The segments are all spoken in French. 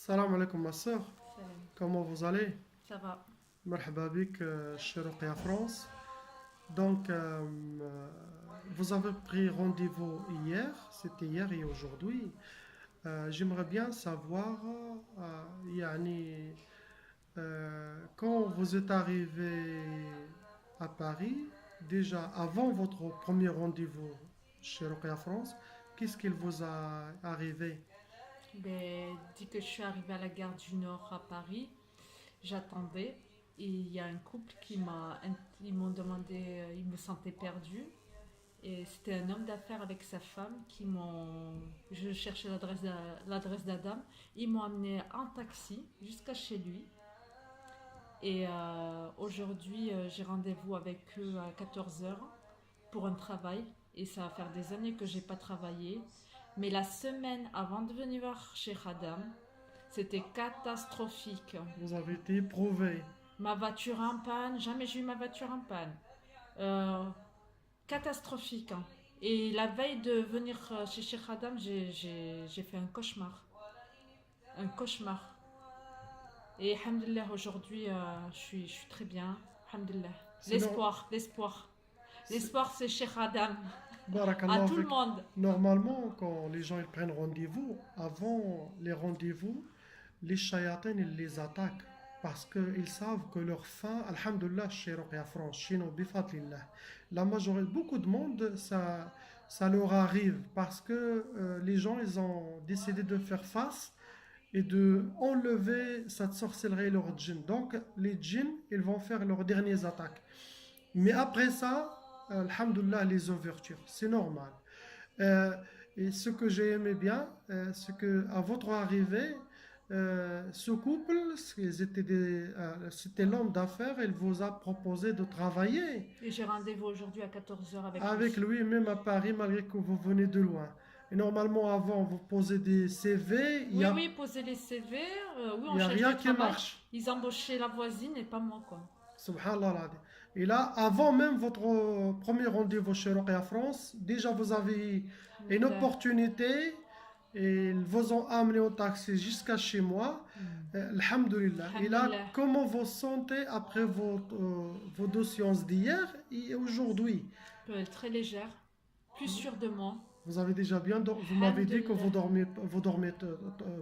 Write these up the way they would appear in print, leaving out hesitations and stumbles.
Salam alaikum ma soeur, Salam. comment vous allez? Ça va. Marhaba bik, chez Ruqya France. Donc, vous avez pris rendez-vous hier, c'était hier et aujourd'hui. J'aimerais bien savoir, yani, quand vous êtes arrivé à Paris, déjà avant votre premier rendez-vous chez Ruqya France, qu'est-ce qu'il vous a arrivé? Dès que je suis arrivée à la gare du Nord à Paris, j'attendais et il y a un couple ils m'ont demandé, ils me sentaient perdue et c'était un homme d'affaires avec sa femme je cherchais l'adresse d'Adam, ils m'ont amené en taxi jusqu'à chez lui et aujourd'hui j'ai rendez-vous avec eux à 14 heures pour un travail et ça va faire des années que j'ai pas travaillé. Mais la semaine avant de venir voir chez Adam, c'était catastrophique. Vous avez été éprouvé. Ma voiture en panne, jamais j'ai eu ma voiture en panne. Euh, Catastrophique, hein. Et la veille de venir chez Cheikh Adam, j'ai fait un cauchemar. Un cauchemar. Et alhamdoulilah, aujourd'hui, je suis très bien. Alhamdoulilah. Sinon, L'espoir. L'espoir, c'est Cheikh Adam. À Barakallahu tout le fik. monde. Normalement, quand les gens ils prennent rendez-vous, avant les rendez-vous, les shayatins ils les attaquent parce qu'ils savent que leur fin, alhamdulillah, chez Ruqya France, chez nous, bifadlillah, la majorité, beaucoup de monde, ça leur arrive parce que les gens ils ont décidé de faire face et de enlever cette sorcellerie et leur djinn. Donc, les djinns, ils vont faire leurs dernières attaques. Mais après ça, alhamdoulilah, les ouvertures, c'est normal. Euh, et ce que j'ai aimé bien, c'est que à votre arrivée, ce couple, c'était l'homme d'affaires, il vous a proposé de travailler Et j'ai rendez-vous aujourd'hui à 14 heures avec avec lui. lui, même à Paris, malgré que vous venez de loin. Et normalement, avant, vous posez des CV, Oui, oui, poser les CV, oui, il on y a cherche rien du qui travail. marche. Ils embauchaient la voisine et pas moi, quoi. Subhanallah. Et là, avant même votre premier rendez-vous chez Roquia France, déjà vous avez une Alhamdulillah. opportunité et ils vous ont amené au taxi jusqu'à chez moi. Alhamdulillah. Et là, Alhamdulillah. comment vous sentez après vos deux séances d'hier et aujourd'hui? Très légère, plus sûre de moi. Vous avez déjà bien dormi. Vous m'avez dit que Alhamdulillah. vous dormez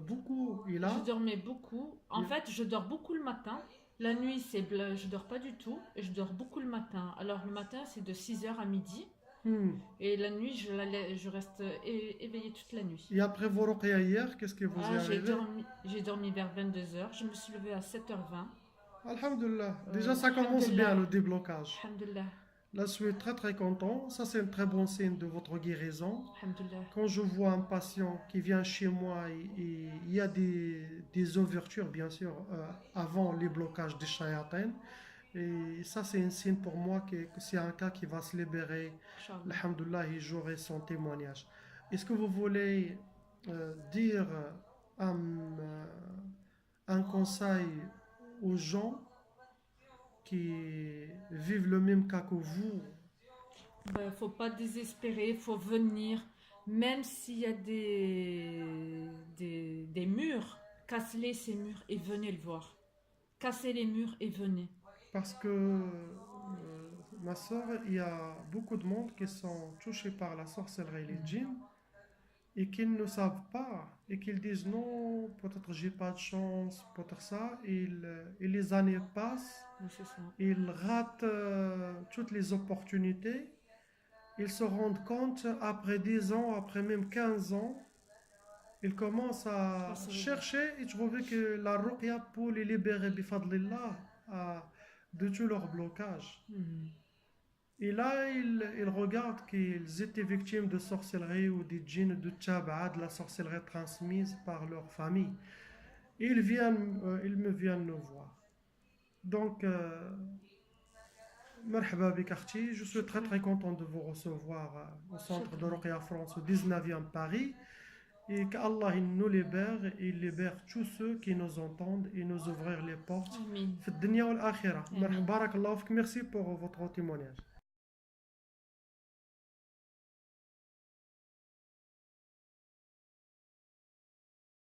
beaucoup. Et Je là, dormais beaucoup. En fait, je dors beaucoup le matin. La nuit, je dors pas du tout. Et je dors beaucoup le matin. Alors, le matin, c'est de 6 heures à midi. hmm. Et la nuit, je reste éveillée toute la nuit. Et après vos ruqya hier, qu'est-ce qui vous est Ah, arrivé? j'ai dormi vers 22 heures. Je me suis levée à 7h20. Alhamdulillah. Déjà, ça commence bien Alhamdulillah. le déblocage. Alhamdulillah. Là, je suis très très content. Ça, c'est un très bon signe de votre guérison. Alhamdulillah. Quand je vois un patient qui vient chez moi et il y a des ouvertures, bien sûr, avant les blocages des shayatins, et ça, c'est un signe pour moi que c'est un cas qui va se libérer. Inch'Allah. Alhamdulillah, et j'aurai son témoignage. Est-ce que vous voulez dire un conseil aux gens qui vivent le même cas que vous? Ben, faut pas désespérer, faut venir. Même s'il y a des murs, cassez-les ces murs et venez le voir. Cassez les murs et venez. Parce que, ma soeur, il y a beaucoup de monde qui sont touchés par la sorcellerie et les djinns et qui ne savent pas et qui disent non, peut-être j'ai pas de chance, peut-être ça. Et les années passent, Oui, c'est ça. ils ratent toutes les opportunités. Ils se rendent compte après 10 ans, après même 15 ans, ils commencent Ça, à c'est le bien. chercher et trouver que la ruqya pour les libérer bifadlillah, de tous leurs blocages. Mhm. Et là, ils regardent qu'ils étaient victimes de sorcellerie ou des djinns de Tchaba'a, de la sorcellerie transmise par leur famille. Et ils me viennent nous voir. Donc, marhaba bik akhti, je suis très Shukran. très content de vous recevoir au centre de Shukran. Ruqya France au 19e Paris. Et qu'Allah il nous libère et il libère tous ceux qui nous entendent et nous ouvrir les portes. Amin. في الدنيا والآخرة. Amin. بارك الله فيك. Merci pour votre témoignage.